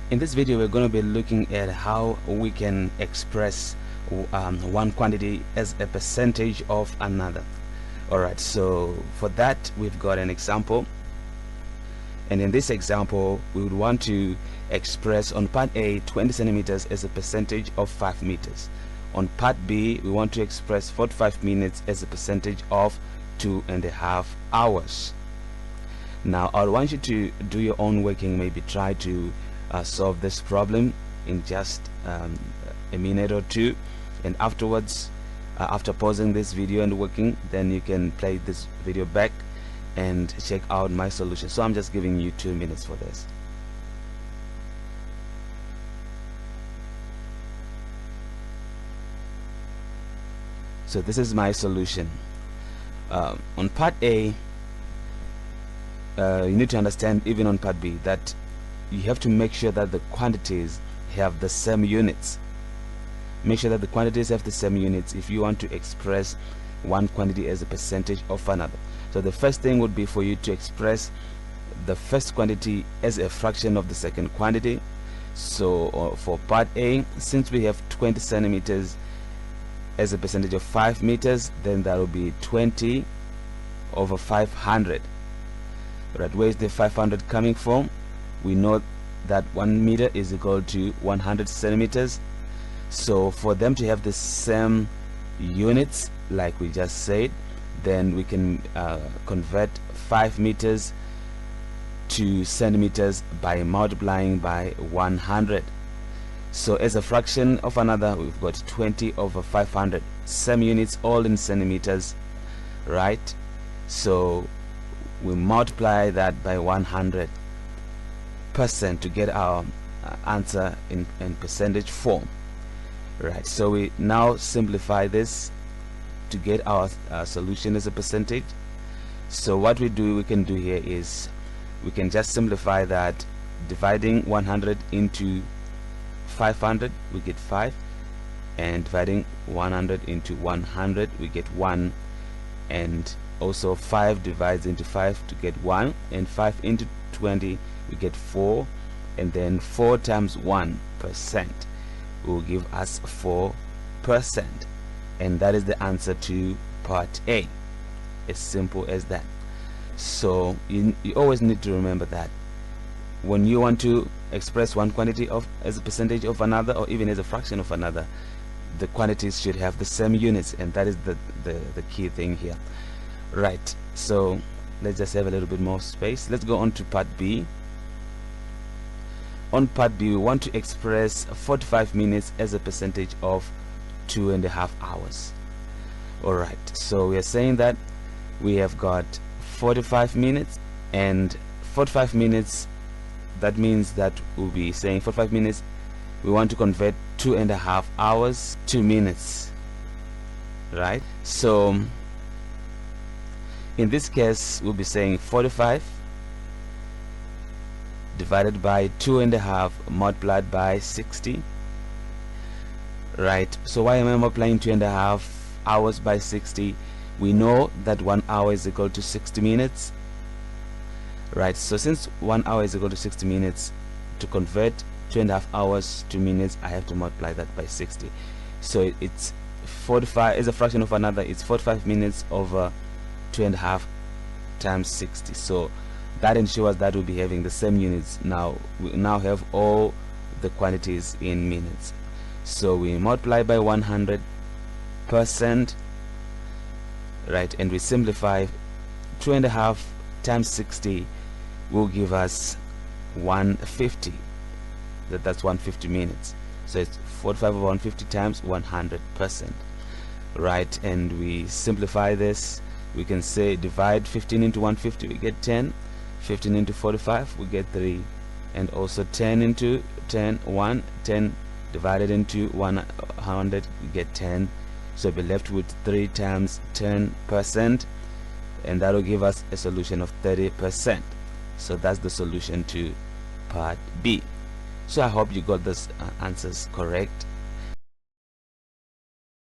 In this video, we're going to be looking at how we can express one quantity as a percentage of another. Alright, so for that we've got an example, and in this example we would want to express on part A 20 centimeters as a percentage of 5 meters. On part B we want to express 45 minutes as a percentage of 2.5 hours. Now I want you to do your own working, maybe try to solve this problem in just a minute or two, and afterwards after pausing this video and working, then you can play this video back and check out my solution. So I'm just giving you 2 minutes for this. So this is my solution. On part A, you need to understand, even on part B, that you have to make sure that the quantities have the same units. Make sure that the quantities have the same units if you want to express one quantity as a percentage of another. So the first thing would be for you to express the first quantity as a fraction of the second quantity. So for part A, since we have 20 centimeters as a percentage of 5 meters, then that will be 20 over 500. Right, where is the 500 coming from? We know that 1 meter is equal to 100 centimeters. So for them to have the same units, like we just said, then we can convert 5 meters to centimeters by multiplying by 100. So as a fraction of another, we've got 20 over 500, same units, all in centimeters, right? So we multiply that by 100% to get our answer in percentage form. Right, so we now simplify this to get our solution as a percentage. So what we can do here is we can just simplify that, dividing 100 into 500 we get 5, and dividing 100 into 100 we get 1, and also 5 divides into 5 to get 1, and 5 into 20 we get 4, and then 4 times 1% will give us 4%, and that is the answer to part A. As simple as that. So you always need to remember that when you want to express one quantity as a percentage of another, or even as a fraction of another, the quantities should have the same units, and that is the key thing here. Right, so let's just have a little bit more space. Let's go on to part B. On part B, we want to express 45 minutes as a percentage of 2.5 hours. Alright, so we are saying that we have got 45 minutes, and 45 minutes, that means that we'll be saying 45 minutes, we want to convert 2.5 hours to minutes, right? So in this case, we'll be saying 45 divided by 2.5 multiplied by 60. Right, so why am I multiplying 2.5 hours by 60? We know that 1 hour is equal to 60 minutes. Right, so since 1 hour is equal to 60 minutes, to convert 2.5 hours to minutes, I have to multiply that by 60. So it's 45 as a fraction of another, it's 45 minutes over 2.5 times 60. So that ensures that we'll be having the same units. Now we now have all the quantities in minutes. So we multiply by 100%, right, and we simplify. 2.5 times 60 will give us 150. That's 150 minutes. So it's 45 over 150 times 100%, right? And we simplify this. We can say divide 15 into 150, we get 10. 15 into 45 we get 3, and also 10 into 10 1, 10 divided into 100 we get 10. So we'll be left with 3 times 10%, and that will give us a solution of 30%. So that's the solution to part B. So I hope you got those answers correct.